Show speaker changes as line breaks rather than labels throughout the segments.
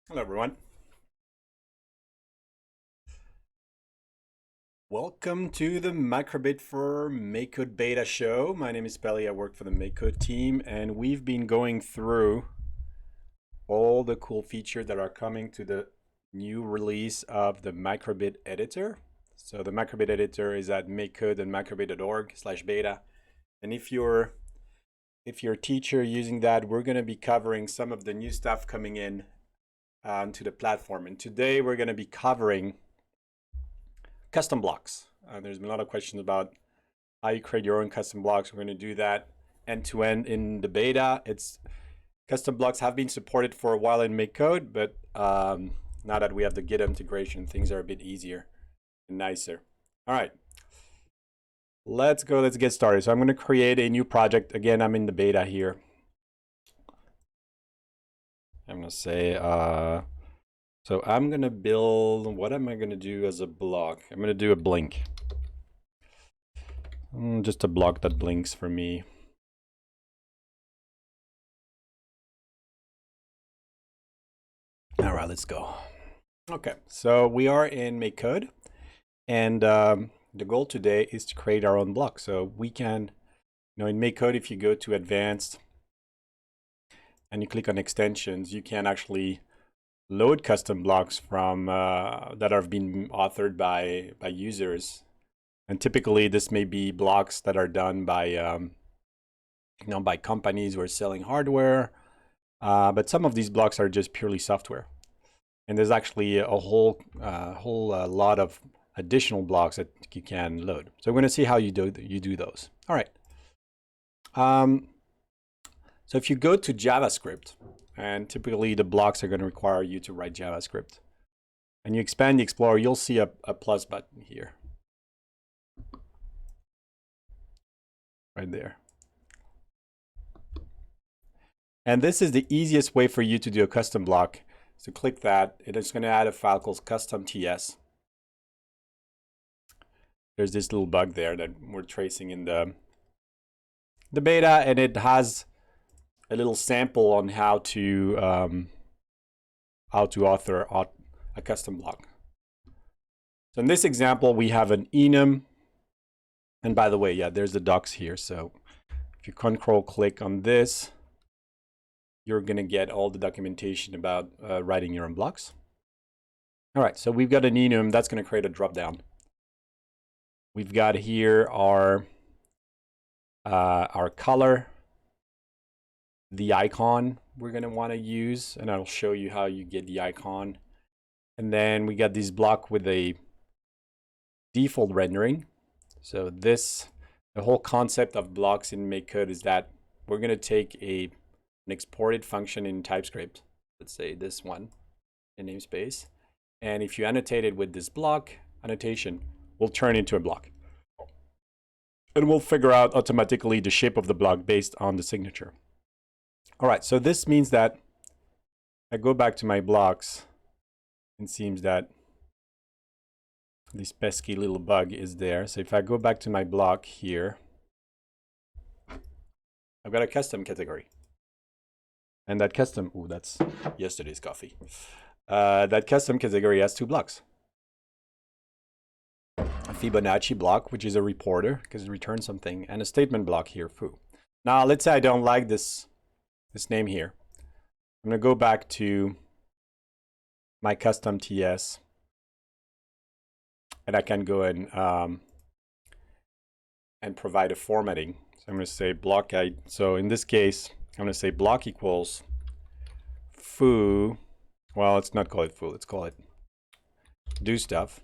Hello, everyone. Welcome to the Microbit for MakeCode beta show. My name is Pelly. I work for the MakeCode team, and we've been going through all the cool features that are coming to the new release of the Microbit editor. So the Microbit editor is at MakeCode and microbit.org/beta. And if you're a teacher using that, we're going to be covering some of the new stuff coming in onto the platform. And today we're going to be covering custom blocks. There's been a lot of questions about how you create your own custom blocks. We're going to do that end-to-end in the beta. Custom blocks have been supported for a while in MakeCode, but now that we have the GitHub integration, things are a bit easier and nicer. All right, let's get started. So I'm going to create a new project. Again, I'm in the beta here. I'm going to say, so I'm going to build, what am I going to do as a block? I'm going to do a blink. Just a block that blinks for me. All right, let's go. Okay, so we are in MakeCode, and the goal today is to create our own block. So we can, in MakeCode, if you go to Advanced and you click on Extensions, you can actually load custom blocks from that have been authored by users. And typically, this may be blocks that are done by by companies who are selling hardware. But some of these blocks are just purely software. And there's actually a whole lot of additional blocks that you can load. So we're going to see how you do those. All right. So if you go to JavaScript, and typically the blocks are going to require you to write JavaScript, and you expand the Explorer, you'll see a plus button here. Right there. And this is the easiest way for you to do a custom block. So click that. It's going to add a file called custom.ts. There's this little bug there that we're tracing in the beta, and it has a little sample on how to author a custom block. So in this example, we have an enum. And by the way, yeah, there's the docs here. So if you control click on this, you're going to get all the documentation about writing your own blocks. All right, so we've got an enum that's going to create a dropdown. We've got here our color, the icon we're going to want to use, and I'll show you how you get the icon. And then we got this block with a default rendering. So the whole concept of blocks in MakeCode is that we're going to take an exported function in TypeScript, let's say this one in namespace, and if you annotate it with this block annotation, we'll turn into a block, and we'll figure out automatically the shape of the block based on the signature. All right, so this means that I go back to my blocks, it seems that this pesky little bug is there. So if I go back to my block here, I've got a custom category. And that custom, oh, that's yesterday's coffee. That custom category has two blocks. A Fibonacci block, which is a reporter because it returns something, and a statement block here, foo. Now, let's say I don't like this name here. I'm going to go back to my custom TS, and I can go and provide a formatting. So I'm going to say block. So in this case, I'm going to say block equals foo. Well, let's not call it foo. Let's call it do stuff.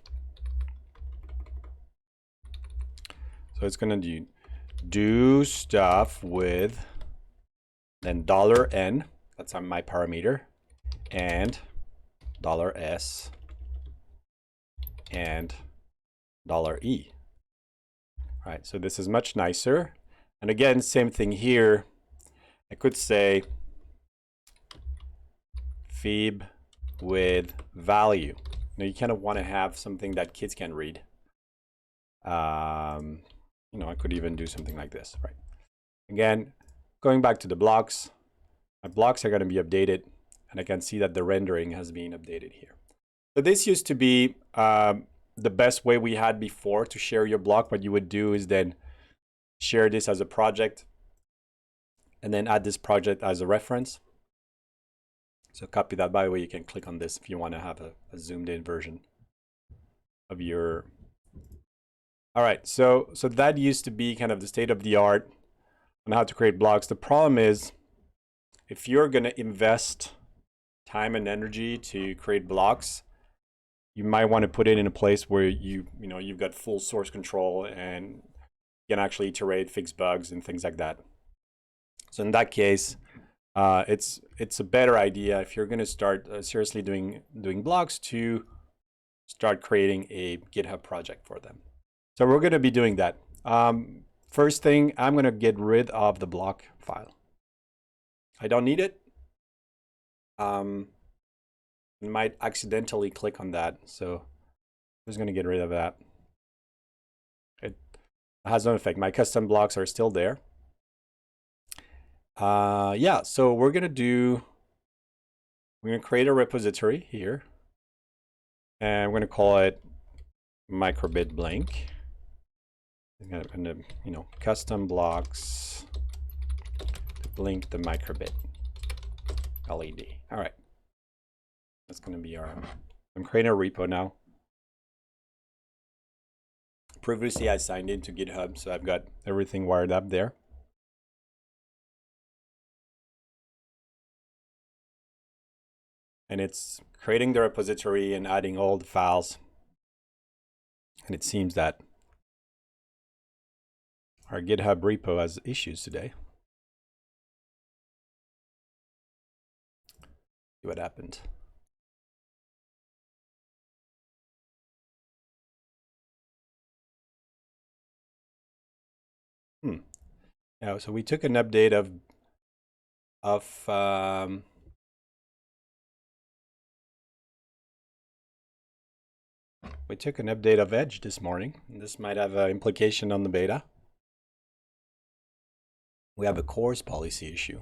So it's going to do stuff with then $n. That's on my parameter, and $s and $e. All right, so this is much nicer. And again, same thing here. I could say fib with value. Now you kind of want to have something that kids can read. I could even do something like this, right? Again, going back to the blocks, my blocks are going to be updated And I can see that the rendering has been updated here. So this used to be the best way we had before to share your block. What you would do is then share this as a project and then add this project as a reference. So copy that. By the way, you can click on this if you want to have a zoomed in version of your. All right, so that used to be kind of the state of the art on how to create blocks. The problem is, if you're going to invest time and energy to create blocks, you might want to put it in a place where you've got full source control and you can actually iterate, fix bugs, and things like that. So in that case, it's a better idea if you're going to start seriously doing blocks to start creating a GitHub project for them. So we're going to be doing that. First thing, I'm going to get rid of the block file. I don't need it. You might accidentally click on that, so I'm just going to get rid of that. It has no effect. My custom blocks are still there. Yeah, so we're going to create a repository here, and we're going to call it microbit blank. I'm going to, custom blocks to blink the microbit LED. All right. That's going to be I'm creating a repo now. Previously, I signed into GitHub, so I've got everything wired up there. And it's creating the repository and adding all the files. And it seems that our GitHub repo has issues today. See what happened. Yeah, so we took an update of Edge this morning. This might have an implication on the beta. We have a CORS policy issue.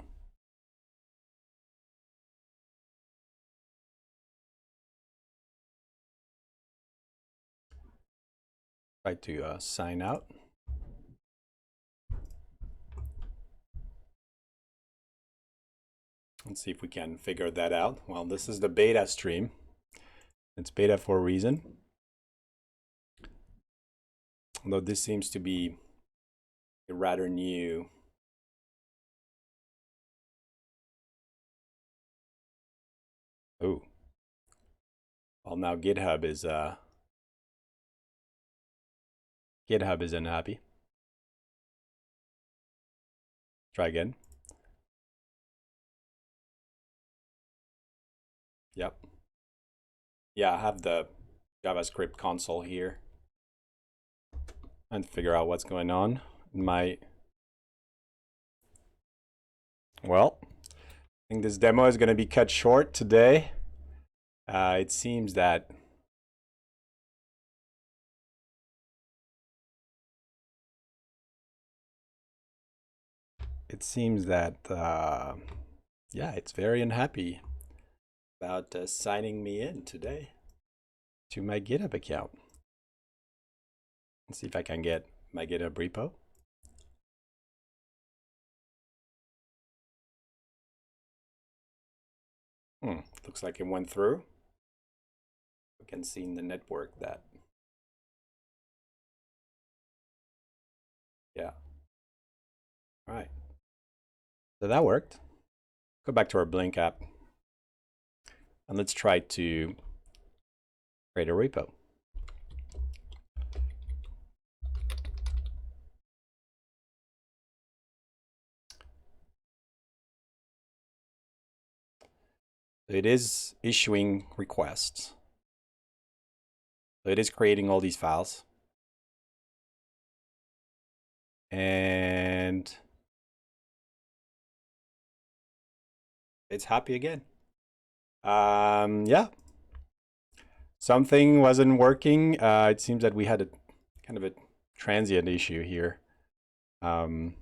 Try to sign out. Let's see if we can figure that out. Well, this is the beta stream. It's beta for a reason. Although this seems to be a rather new. Oh. Well, now GitHub is unhappy. Try again. Yep. Yeah, I have the JavaScript console here. And figure out what's going on. Well, I think this demo is going to be cut short today. It seems that yeah, it's very unhappy about signing me in today to my GitHub account. Let's see if I can get my GitHub repo. Looks like it went through. We can see in the network that. Yeah. All right. So that worked. Go back to our Blink app. And let's try to create a repo. It is issuing requests. So it is creating all these files. And it's happy again. Yeah. Something wasn't working. It seems that we had a kind of a transient issue here. Well,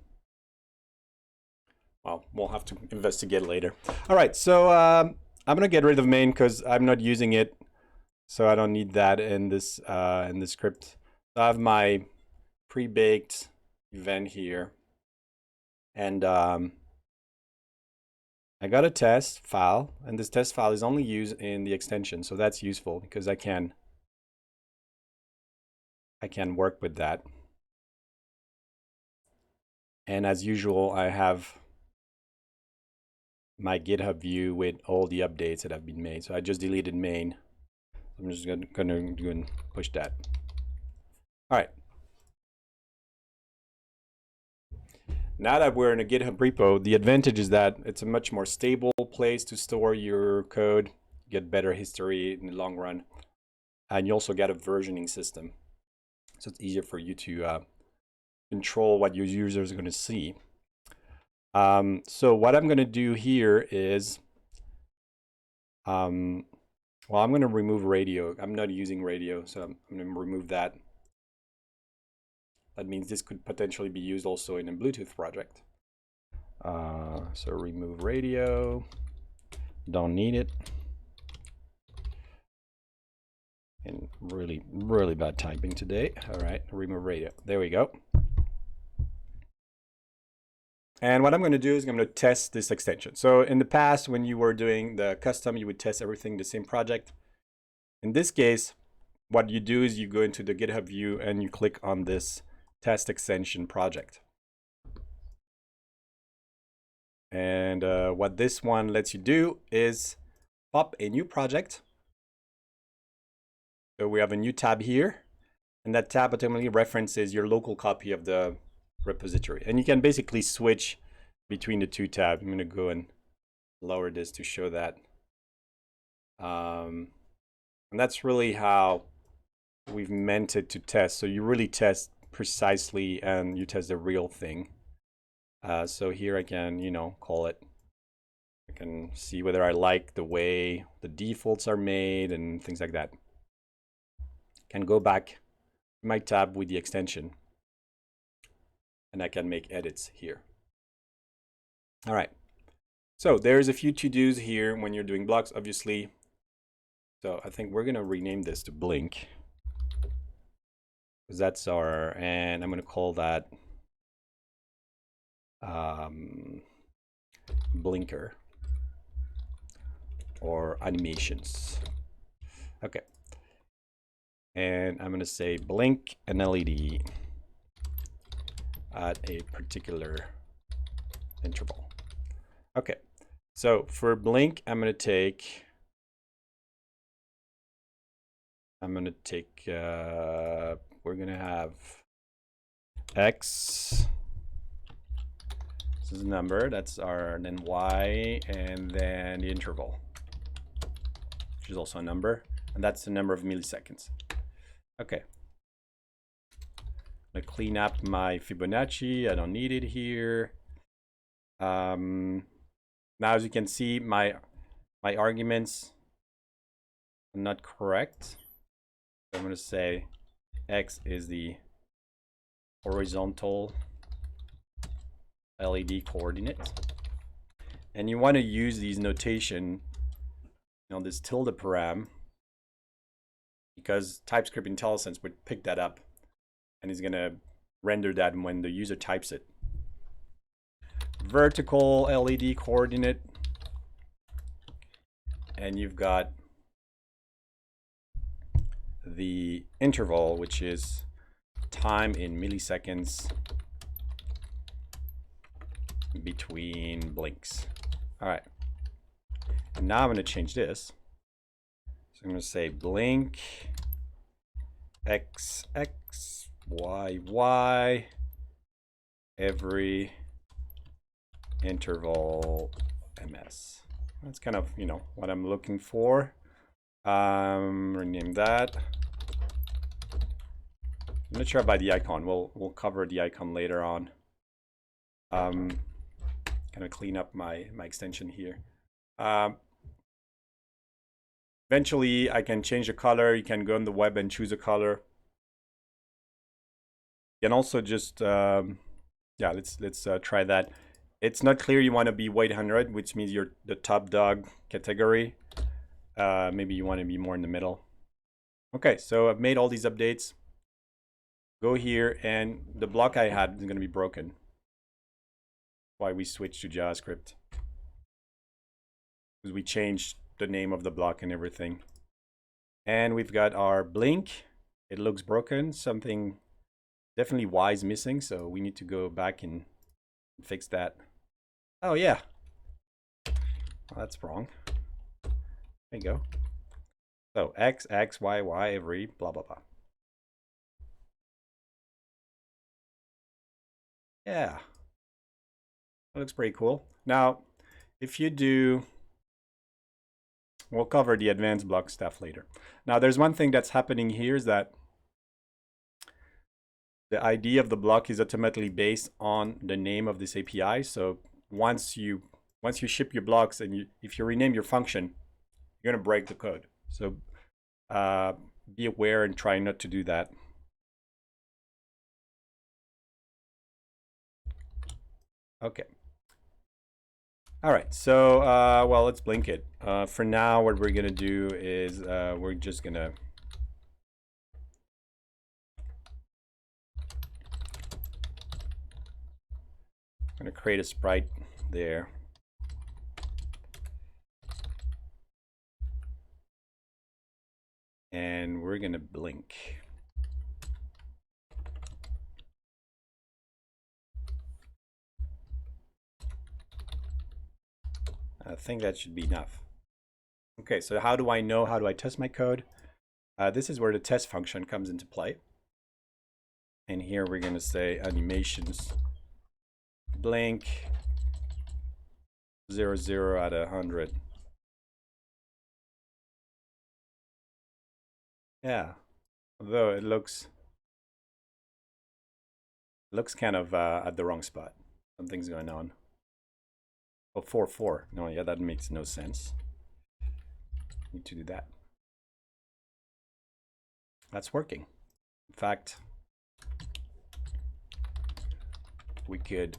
we'll have to investigate later. All right, so I'm gonna get rid of main because I'm not using it, so I don't need that in this script. So I have my pre-baked event here, and I got a test file, and this test file is only used in the extension, so that's useful because I can work with that. And as usual, I have my GitHub view with all the updates that have been made. So I just deleted main. I'm just gonna go and push that. All right. Now that we're in a GitHub repo, the advantage is that it's a much more stable place to store your code, get better history in the long run, and you also get a versioning system. So it's easier for you to control what your users are going to see. So what I'm going to do here is, well, I'm going to remove radio. I'm not using radio, so I'm going to remove that. That means this could potentially be used also in a Bluetooth project. So remove radio, don't need it. And really, really bad typing today. All right, remove radio. There we go. And what I'm going to do is I'm going to test this extension. So in the past, when you were doing the custom, you would test everything in the same project. In this case, what you do is you go into the GitHub view and you click on this test extension project. And what this one lets you do is pop a new project. So we have a new tab here, and that tab automatically references your local copy of the repository. And you can basically switch between the two tabs. I'm going to go and lower this to show that. And that's really how we've meant it to test. So you really test precisely and you test the real thing. So here I can, call it. I can see whether I like the way the defaults are made and things like that. Can go back to my tab with the extension and I can make edits here. All right. So there's a few to-dos here when you're doing blocks, obviously. So I think we're going to rename this to Blink. Because that's our, and I'm going to call that Blinker or animations. Okay. And I'm going to say blink an LED at a particular interval. Okay. So for blink, we're going to take, we're going to have X. This is a number, that's our, and then Y, and then the interval, which is also a number, and that's the number of milliseconds. Okay. I'm gonna clean up my Fibonacci. I don't need it here. Now, as you can see, my arguments are not correct. So I'm gonna say X is the horizontal LED coordinate. And you want to use these notation, this tilde param, because TypeScript IntelliSense would pick that up and is going to render that when the user types it. Vertical LED coordinate, and you've got the interval, which is time in milliseconds between blinks. All right. And now I'm going to change this. So I'm going to say blink X, X, Y, Y, every interval MS. That's kind of, what I'm looking for. Rename that. I'm not sure about the icon. We'll cover the icon later on. Kind of clean up my extension here. Eventually, I can change the color. You can go on the web and choose a color. You can also just, yeah, let's try that. It's not clear you want to be weight 100, which means you're the top dog category. Maybe you want to be more in the middle. Okay, so I've made all these updates. Go here, and the block I had is going to be broken. Why we switched to JavaScript. Because we changed the name of the block and everything. And we've got our blink. It looks broken. Something definitely Y is missing, so we need to go back and fix that. Oh yeah. Well, that's wrong. There you go. So X, X, Y, Y, every blah, blah, blah. Yeah. That looks pretty cool. Now, if you do, we'll cover the advanced block stuff later. Now, there's one thing that's happening here is that the ID of the block is automatically based on the name of this API. So once you ship your blocks and if you rename your function, you're going to break the code. So be aware and try not to do that. Okay. All right, so well, let's blink it. For now, what we're gonna do is we're just gonna create a sprite there. And we're gonna blink. I think that should be enough. Okay, so how do I know? How do I test my code? This is where the test function comes into play. And here we're going to say animations blink 0 out of 100. Yeah, although it looks kind of at the wrong spot. Something's going on. Oh, 4, 4. No, yeah, that makes no sense. Need to do that. That's working. In fact, we could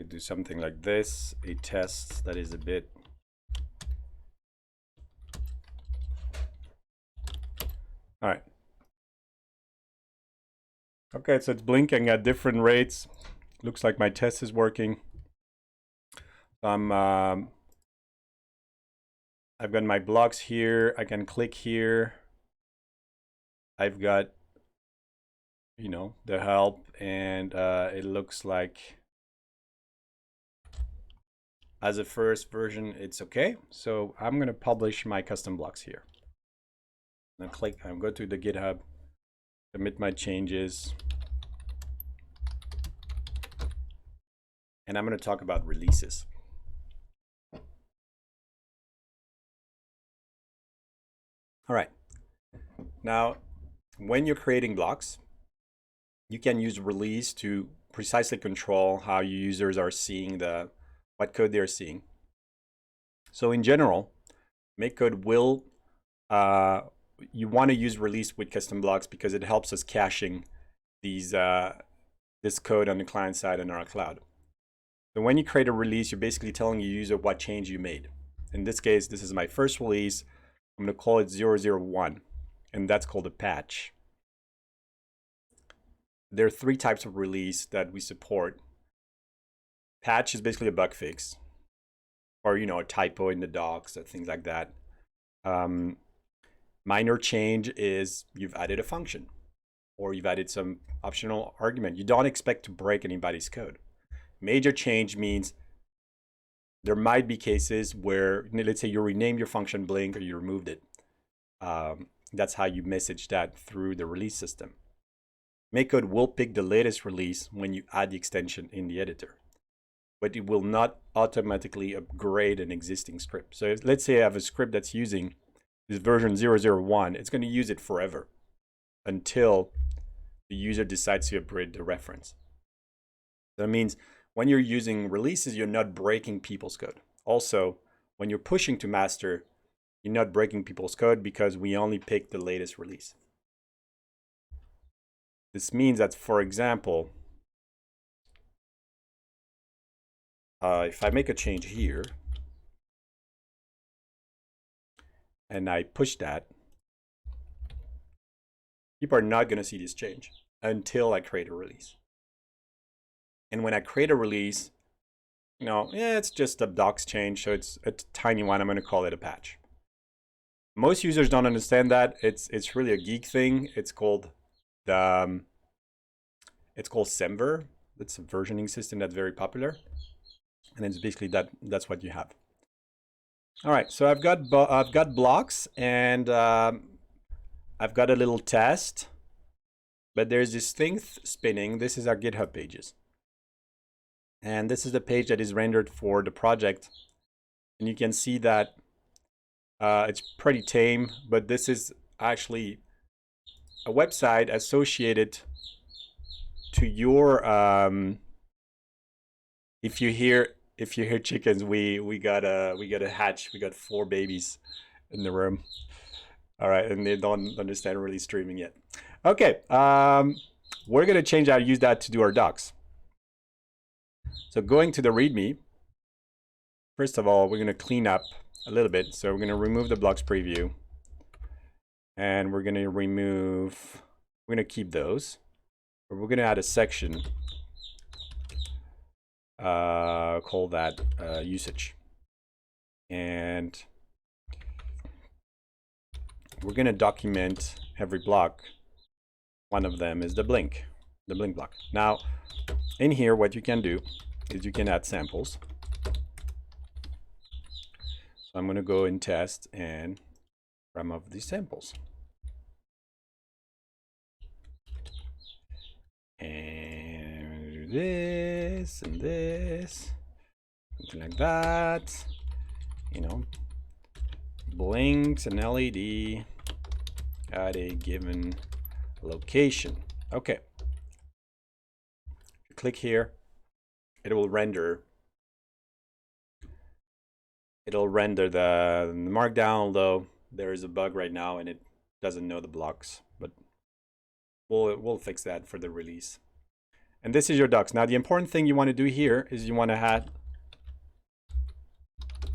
do something like this, a test that is a bit all right. Okay, so it's blinking at different rates. Looks like my test is working. I've got my blocks here. I can click here. I've got, you know, the help, and it looks like as a first version, it's okay. So I'm gonna publish my custom blocks here. Then click, I'm go to the GitHub, submit my changes. And I'm gonna talk about releases. All right, now, when you're creating blocks, you can use release to precisely control how your users are seeing what code they're seeing. So in general, MakeCode will, you want to use release with custom blocks because it helps us caching this code on the client side and our cloud. So when you create a release, you're basically telling your user what change you made. In this case, this is my first release. I'm going to call it 001, and that's called a patch. There are 3 types of release that we support. Patch is basically a bug fix, or, you know, a typo in the docs or things like that. Minor change is you've added a function, or you've added some optional argument. You don't expect to break anybody's code. Major change means there might be cases where, let's say you rename your function blink or you removed it. That's how you message that through the release system. MakeCode will pick the latest release when you add the extension in the editor, but it will not automatically upgrade an existing script. So let's say I have a script that's using this version 001, it's going to use it forever until the user decides to upgrade the reference. That means when you're using releases, you're not breaking people's code. Also, when you're pushing to master, you're not breaking people's code because we only pick the latest release. This means that, for example, if I make a change here and I push that, people are not going to see this change until I create a release. And when I create a release, it's just a docs change, so it's a tiny one. I'm going to call it a patch. Most users don't understand that. It's really a geek thing. It's called Semver. It's a versioning system that's very popular, and it's basically that's what you have. All right, so I've got blocks, and I've got a little test, but there's this thing spinning. This is our GitHub Pages. And this is the page that is rendered for the project. And you can see that it's pretty tame, but this is actually a website associated to your, if you hear chickens, we got a hatch. We got 4 babies in the room. All right, and they don't understand really streaming yet. Okay, we're gonna change how to use that to do our docs. So going to the README, first of all, we're gonna clean up a little bit. So we're gonna remove the blocks preview, and we're gonna keep those, but we're gonna add a section, call that usage, and we're gonna document every block. One of them is the blink block. Now, in here, what you can do is you can add samples. So I'm going to go in test and remove these samples. And do this and this, something like that. Blinks and LED at a given location. Okay. Click here. It'll render the markdown, although there is a bug right now and it doesn't know the blocks, but we'll fix that for the release. And this is your docs. Now the important thing you want to do here is you want to add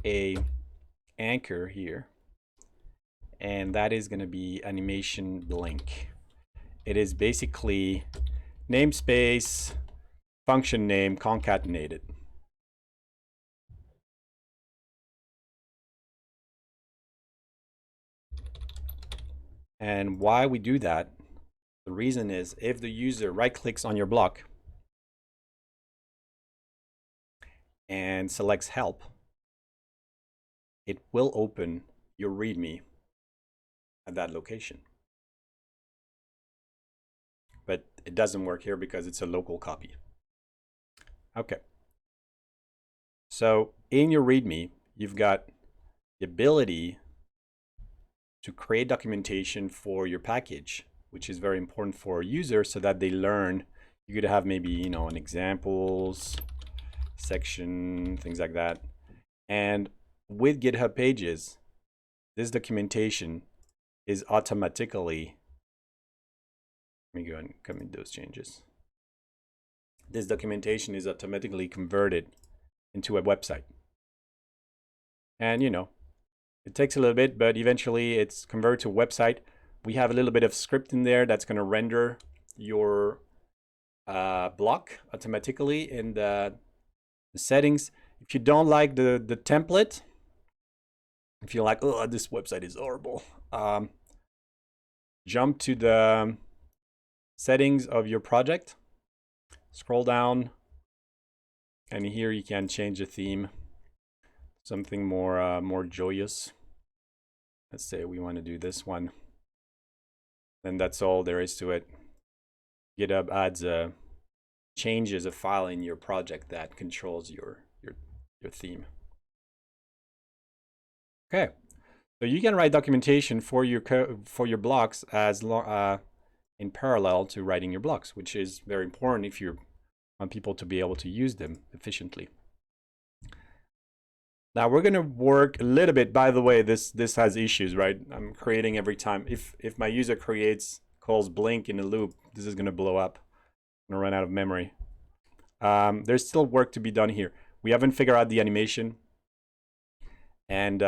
a anchor here, and that is going to be animation blink. It is basically namespace function name concatenated. And why we do that, the reason is if the user right clicks on your block and selects help, it will open your README at that location. But it doesn't work here because it's a local copy. Okay. So in your README, you've got the ability to create documentation for your package, which is very important for a user so that they learn. You could have maybe, an examples section, things like that. And with GitHub Pages, this documentation is automatically, let me go and commit those changes. This documentation is automatically converted into a website. And it takes a little bit, but eventually it's converted to a website. We have a little bit of script in there that's going to render your block automatically in the settings. If you don't like the template, if you're like, oh, this website is horrible, jump to the settings of your project, scroll down, and here you can change the theme, something more joyous. Let's say we want to do this one. And that's all there is to it. GitHub adds changes a file in your project that controls your theme. Okay, so you can write documentation for your blocks as in parallel to writing your blocks, which is very important if you want people to be able to use them efficiently. Now we're going to work a little bit. By the way, this has issues, right? I'm creating every time. If my user creates calls blink in a loop, this is going to blow up. I'm going to run out of memory. There's still work to be done here. We haven't figured out the animation. And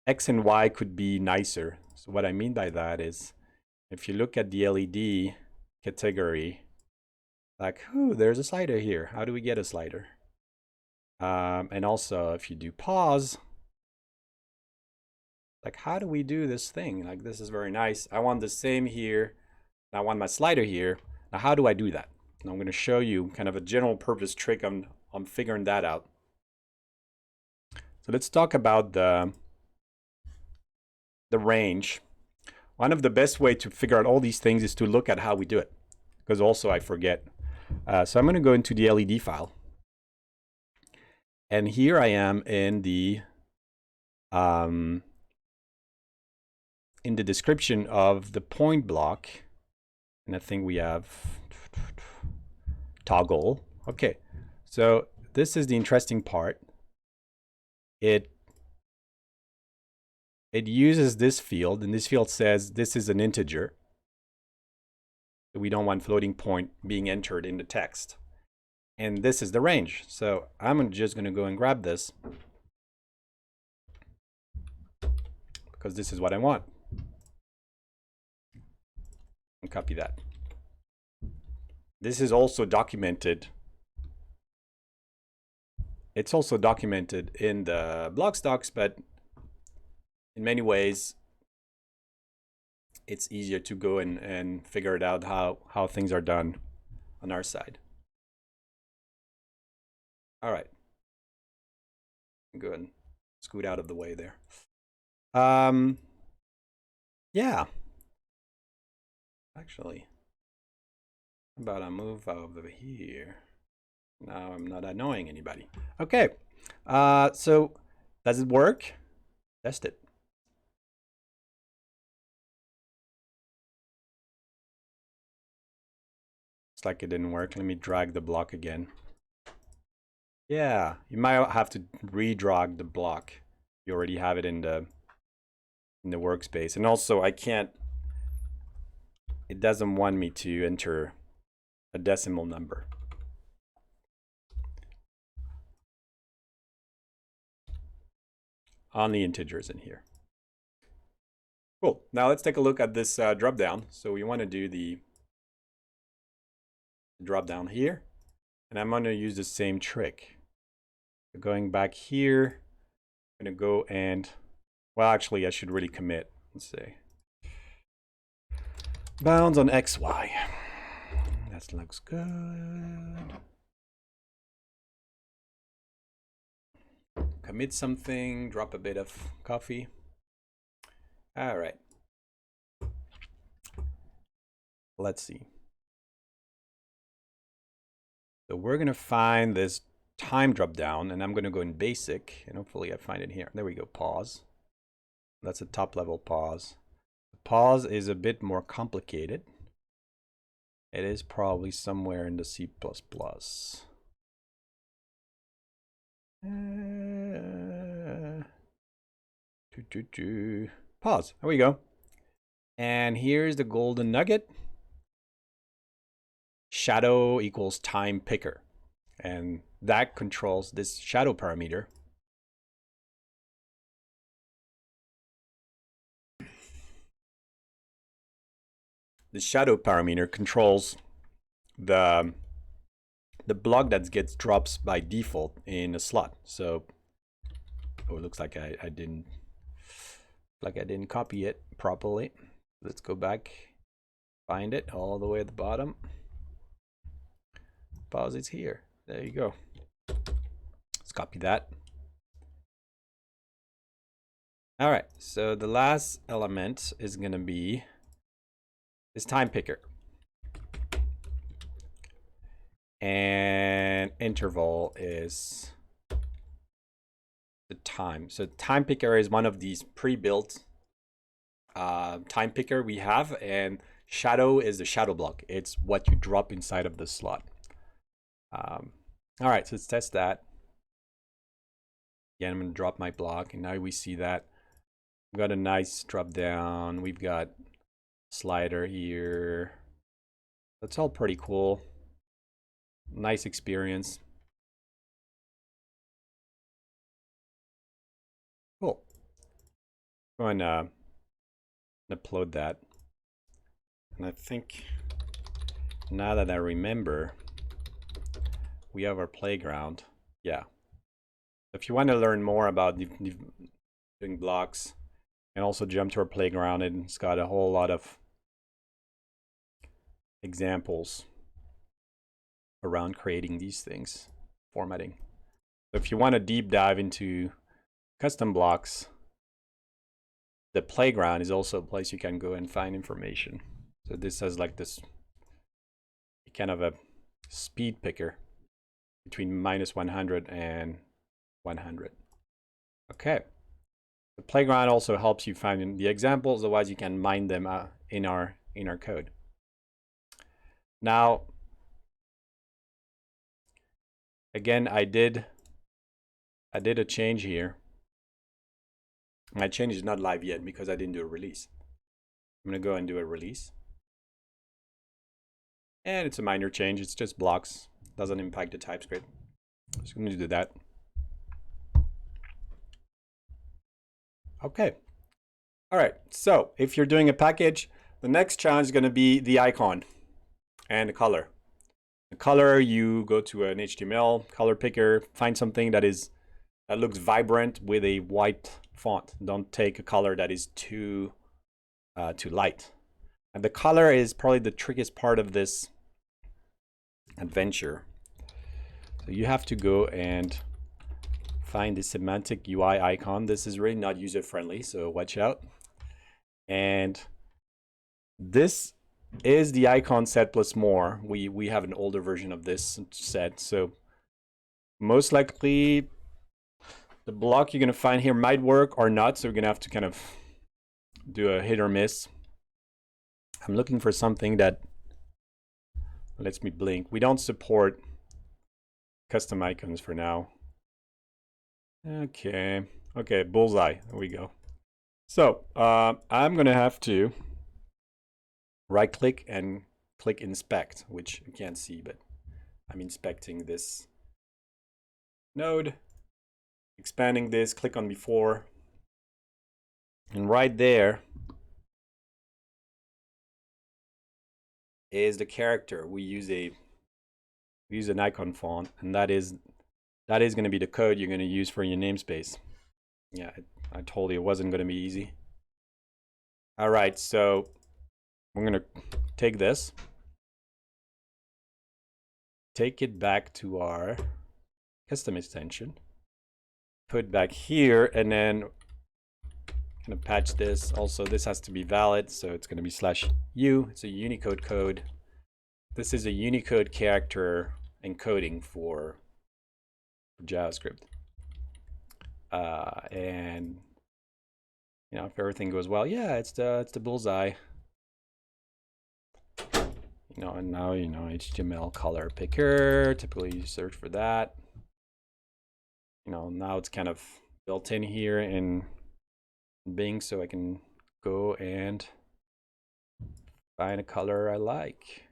X and Y could be nicer. So what I mean by that is, if you look at the LED category, like, ooh, there's a slider here. How do we get a slider? And also, if you do pause, like, how do we do this thing? Like, this is very nice. I want the same here. I want my slider here. Now, how do I do that? And I'm going to show you kind of a general purpose trick on figuring that out. So let's talk about the range. One of the best way to figure out all these things is to look at how we do it, because also I forget. So I'm going to go into the LED file. And here I am in the description of the point block. And I think we have toggle. Okay, so this is the interesting part. It uses this field, and this field says this is an integer. So we don't want floating point being entered in the text. And this is the range. So I'm just going to go and grab this, because this is what I want. And copy that. This is also documented. It's also documented in the blog docs, but in many ways, it's easier to go and figure it out how things are done on our side. All right. Go and scoot out of the way there. Yeah. Actually, how about I move over here? Now I'm not annoying anybody. Okay. So does it work? Test it. Looks like it didn't work. Let me drag the block again. Yeah, you might have to redrag the block. You already have it in the workspace. And also I can't, it doesn't want me to enter a decimal number. Only integers in here. Cool. Now let's take a look at this dropdown. So we want to do the dropdown here, and I'm going to use the same trick. So going back here, I'm going to go and, well, actually, I should really commit. Let's see. Bounds on XY. That looks good. Commit something, drop a bit of coffee. All right. Let's see. So we're going to find this time drop down, and I'm going to go in basic, and hopefully I find it here. There we go, pause. That's a top level pause. Pause is a bit more complicated. It is probably somewhere in the C++. Pause. There we go. And here's the golden nugget. Shadow equals time picker. And that controls this shadow parameter. The shadow parameter controls the block that gets drops by default in a slot. So, oh, it looks like I didn't copy it properly. Let's go back, find it all the way at the bottom. Pause, it's here. There you go. Let's copy that. All right, so the last element is going to be this time picker. And interval is the time. So time picker is one of these pre-built time picker we have, and shadow is the shadow block. It's what you drop inside of the slot. All right, so let's test that. Again, I'm going to drop my block, and now we see that we've got a nice drop down. We've got slider here. That's all pretty cool. Nice experience. Cool. Go and upload that. And I think now that I remember, we have our playground. Yeah. If you want to learn more about doing blocks, and also jump to our playground, and it's got a whole lot of examples around creating these things, formatting. So if you want to deep dive into custom blocks, the playground is also a place you can go and find information. So this has like this kind of a speed picker between -100 and 100. Okay. The playground also helps you find the examples, otherwise you can mine them in our code. Now, again, I did a change here. My change is not live yet because I didn't do a release. I'm gonna go and do a release. And it's a minor change, it's just blocks, doesn't impact the TypeScript. Just gonna do that. Okay. All right, so if you're doing a package, the next challenge is gonna be the icon and the color. The color, you go to an HTML color picker, find something that looks vibrant with a white font. Don't take a color that is too light. And the color is probably the trickiest part of this adventure. So you have to go and find the semantic UI icon. This is really not user friendly, so watch out. And this is the icon set plus more. We have an older version of this set, so most likely the block you're gonna find here might work or not, so we're gonna have to kind of do a hit or miss. I'm looking for something that lets me blink. We don't support custom icons for now. Okay, bullseye, there we go. So I'm gonna have to right click and click inspect, which you can't see, but I'm inspecting this node, expanding this, click on before, and right there is the character. We use an icon font, and that is going to be the code you're going to use for your namespace. Yeah, I told you it wasn't going to be easy. All right, so we're going to take this, take it back to our custom extension, put back here, and then kind of patch this. Also, this has to be valid, so it's going to be /u. It's a Unicode code. This is a Unicode character encoding for JavaScript. And you know, if everything goes well, yeah, it's the bullseye. You know, and now you know HTML color picker. Typically, you search for that. You know, now it's kind of built in here in Bing, so I can go and find a color I like.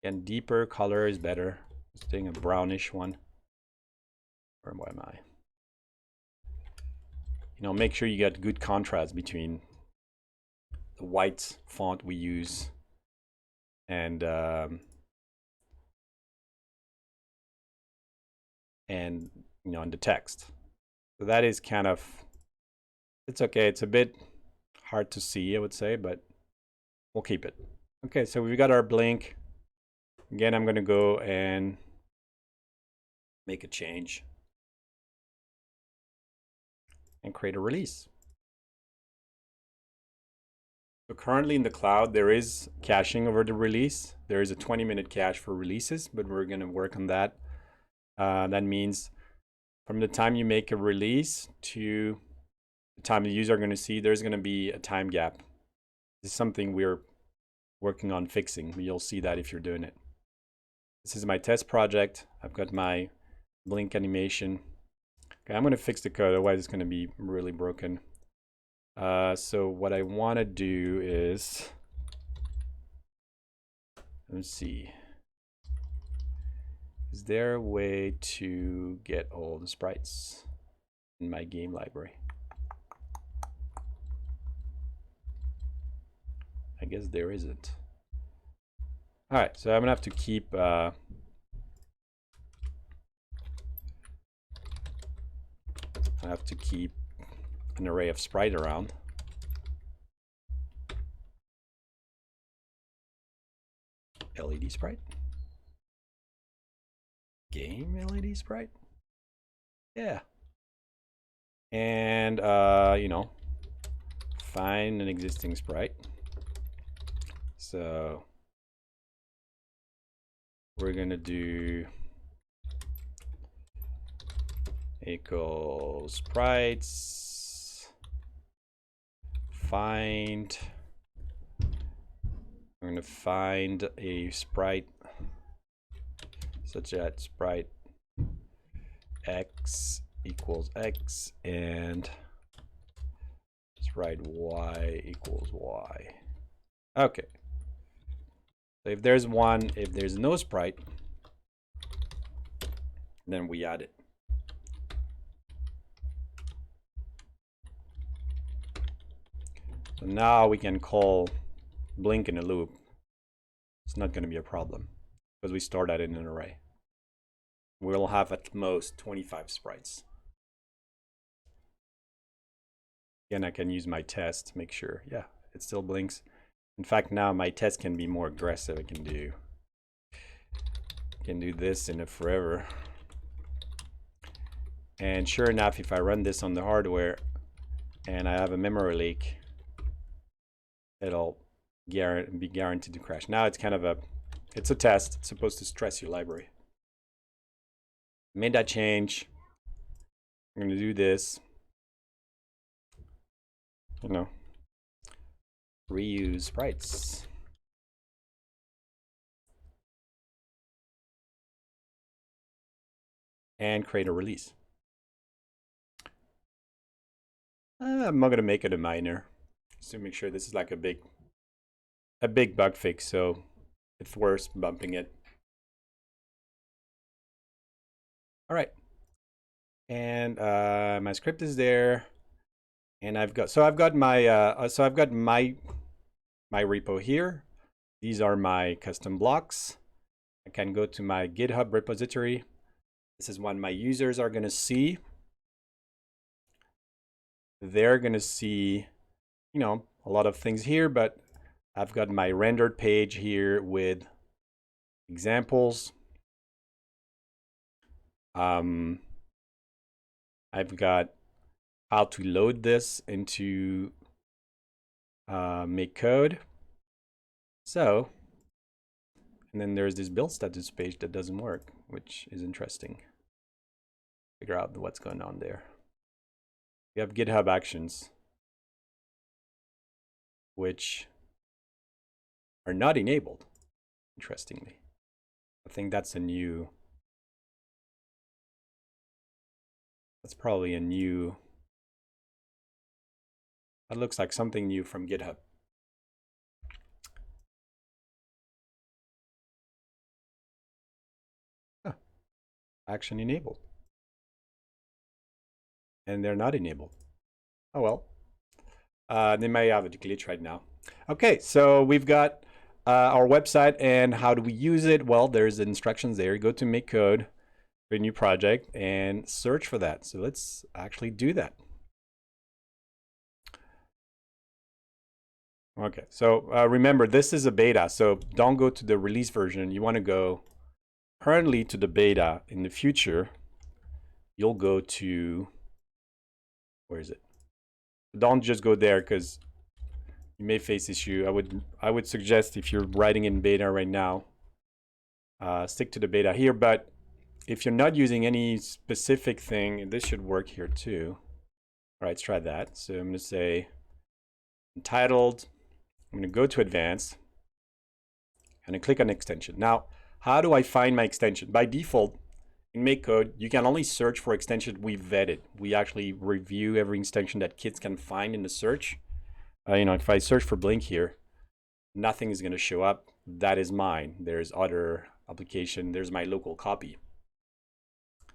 And deeper color is better. Just doing a brownish one. Where am I? You know, make sure you get good contrast between the white font we use and you know, and the text. So that is kind of, it's okay. It's a bit hard to see, I would say, but we'll keep it. Okay, so we've got our blink. Again, I'm going to go and make a change and create a release. So currently in the cloud, there is caching over the release. There is a 20-minute cache for releases, but we're going to work on that. That means from the time you make a release to the time the user are going to see, there's going to be a time gap. This is something we're working on fixing. You'll see that if you're doing it. This is my test project. I've got my blink animation. Okay, I'm going to fix the code, otherwise it's going to be really broken. So what I want to do is Let's see. Is there a way to get all the sprites in my game library? I guess there isn't. All right, so I'm gonna have to keep I have to keep an array of sprite around. LED sprite. Game LED sprite. Yeah. And you know, find an existing sprite. So we're gonna do equals sprites find. I'm gonna find a sprite such that sprite x equals x and sprite y equals y. Okay. So if there's one, if there's no sprite, then we add it. So now we can call blink in a loop. It's not going to be a problem because we store that in an array. We'll have at most 25 sprites. Again, I can use my test to make sure, yeah, it still blinks. In fact, now my test can be more aggressive. I can do this in a forever. And sure enough, if I run this on the hardware and I have a memory leak, it'll be guaranteed to crash. Now it's kind of it's a test. It's supposed to stress your library. Made that change. I'm going to do this. You know, reuse sprites. And create a release. I'm not going to make it a minor, just to make sure this is like a big bug fix, so it's worth bumping it. All right, and my script is there, and I've got my my repo here. These are my custom blocks. I can go to my GitHub repository. This is what my users are going to see. They're going to see, you know, a lot of things here, but I've got my rendered page here with examples. I've got how to load this into MakeCode. So, and then there's this build status page that doesn't work, which is interesting. Figure out what's going on there. We have GitHub Actions, which are not enabled, interestingly. I think that's a new, that's probably a new, that looks like something new from GitHub. Huh. Action enabled. And they're not enabled. Oh well. They may have a glitch right now. Okay, so we've got our website, and how do we use it? Well, there's instructions there. Go to MakeCode, create a new project, and search for that. So let's actually do that. Okay, so remember, this is a beta, so don't go to the release version. You want to go currently to the beta. In the future, you'll go to, where is it? Don't just go there because you may face issue. I would suggest, if you're writing in beta right now, stick to the beta here. But if you're not using any specific thing, this should work here too. All right, let's try that. So I'm going to say entitled. I'm going to go to advanced and I click on extension. Now, how do I find my extension? By default, in MakeCode, you can only search for extensions we've vetted. We actually review every extension that kids can find in the search. You know, if I search for Blink here, nothing is going to show up. that is mine. There's other application, there's my local copy.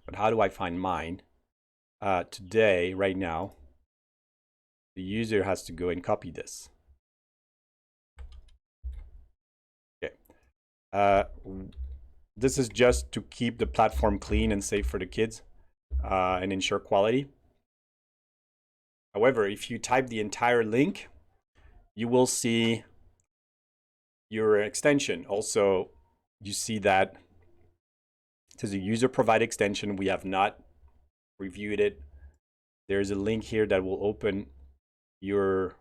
But how do I find mine? Today, right now, the user has to go and copy this. Okay. This is just to keep the platform clean and safe for the kids and ensure quality. However, if you type the entire link, you will see your extension. Also, you see that it says a user provide extension. We have not reviewed it. There's a link here that will open your,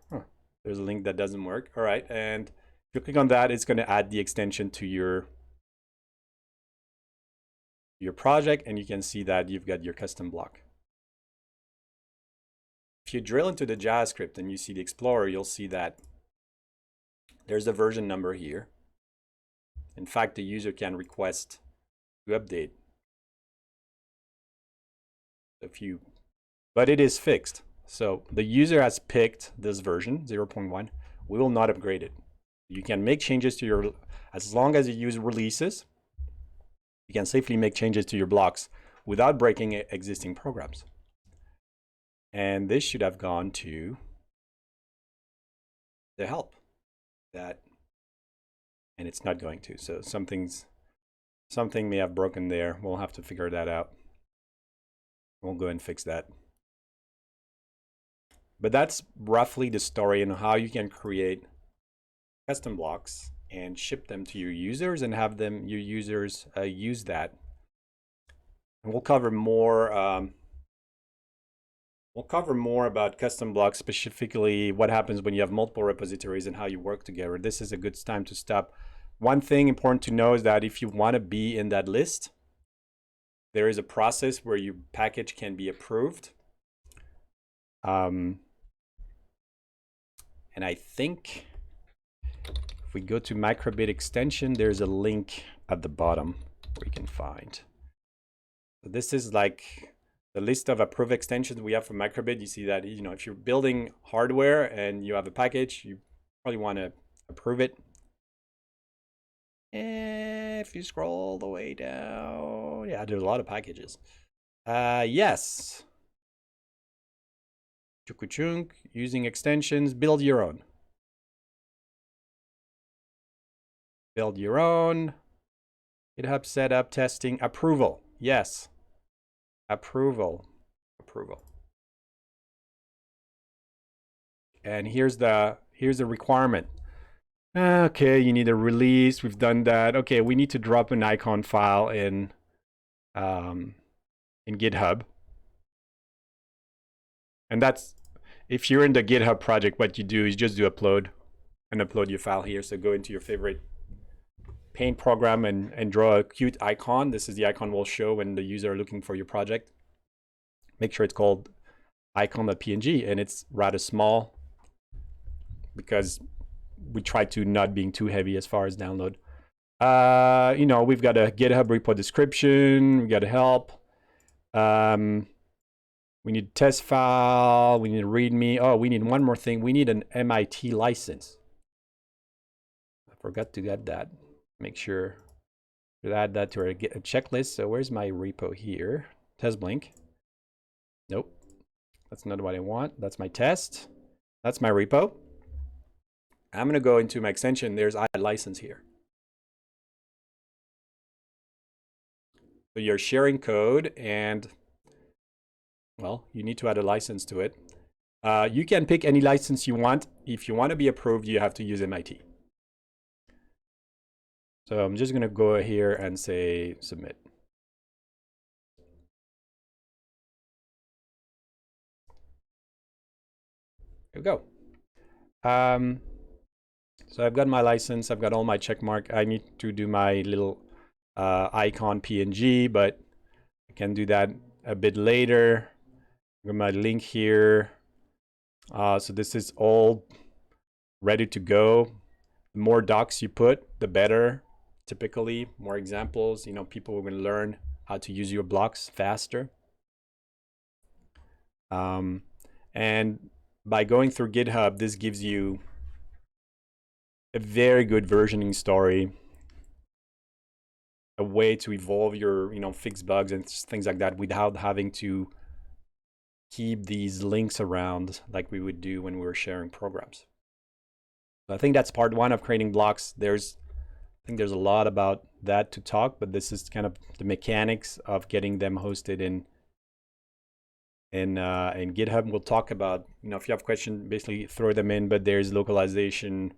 there's a link that doesn't work. All right, and if you click on that, it's going to add the extension to your project, and you can see that you've got your custom block. If you drill into the JavaScript and you see the Explorer, you'll see that there's a version number here. In fact, the user can request to update but it is fixed. So the user has picked this version 0.1. We will not upgrade it. You can make changes to your, as long as you use releases, you can safely make changes to your blocks without breaking existing programs. And this should have gone to the help and it's not going to. So something may have broken there. We'll have to figure that out. We'll go and fix that. But that's roughly the story on how you can create custom blocks and ship them to your users and have your users use that. And we'll cover more. We'll cover more about custom blocks, specifically what happens when you have multiple repositories and how you work together. This is a good time to stop. One thing important to know is that if you want to be in that list, there is a process where your package can be approved. And I think if we go to microbit extension, there's a link at the bottom where you can find. So this is like the list of approved extensions we have for microbit. You see that, if you're building hardware and you have a package, you probably want to approve it. And if you scroll all the way down, yeah, there's a lot of packages. Yes. Chukuchunk, using extensions, build your own. Build your own. GitHub setup, testing, approval. Yes. Approval. And here's the requirement. Okay, you need a release. We've done that. Okay, we need to drop an icon file in GitHub. And that's, if you're in the GitHub project, what you do is just do upload your file here. So go into your favorite paint program and draw a cute icon. This is the icon we'll show when the user are looking for your project. Make sure it's called icon.png and it's rather small because we try to not being too heavy as far as download. We've got a GitHub repo description, we got a help. We need a test file, we need a README. Oh, we need one more thing. We need an MIT license. I forgot to get that. Make sure to add that to our checklist. So where's my repo here? Test blink. Nope, that's not what I want. That's my test. That's my repo. I'm going to go into my extension. There's add license here. So you're sharing code and, well, you need to add a license to it. You can pick any license you want. If you want to be approved, you have to use MIT. So I'm just going to go here and say submit. There we go. So I've got my license. I've got all my check mark. I need to do my little icon PNG, but I can do that a bit later. Got my link here. So this is all ready to go. The more docs you put, the better. Typically, more examples. People are going to learn how to use your blocks faster. And by going through GitHub, this gives you a very good versioning story, a way to evolve your, fix bugs and things like that without having to keep these links around like we would do when we were sharing programs. So I think that's part one of creating blocks. I think there's a lot about that to talk, but this is kind of the mechanics of getting them hosted in GitHub. We'll talk about, if you have questions, basically throw them in, but there's localization.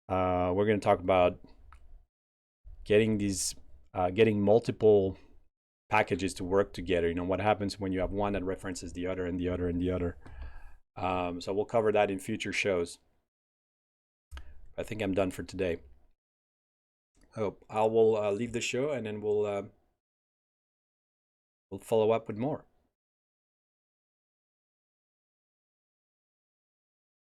We're going to talk about getting multiple packages to work together. What happens when you have one that references the other and the other and the other. So we'll cover that in future shows. I think I'm done for today. I will leave the show, and then we'll follow up with more.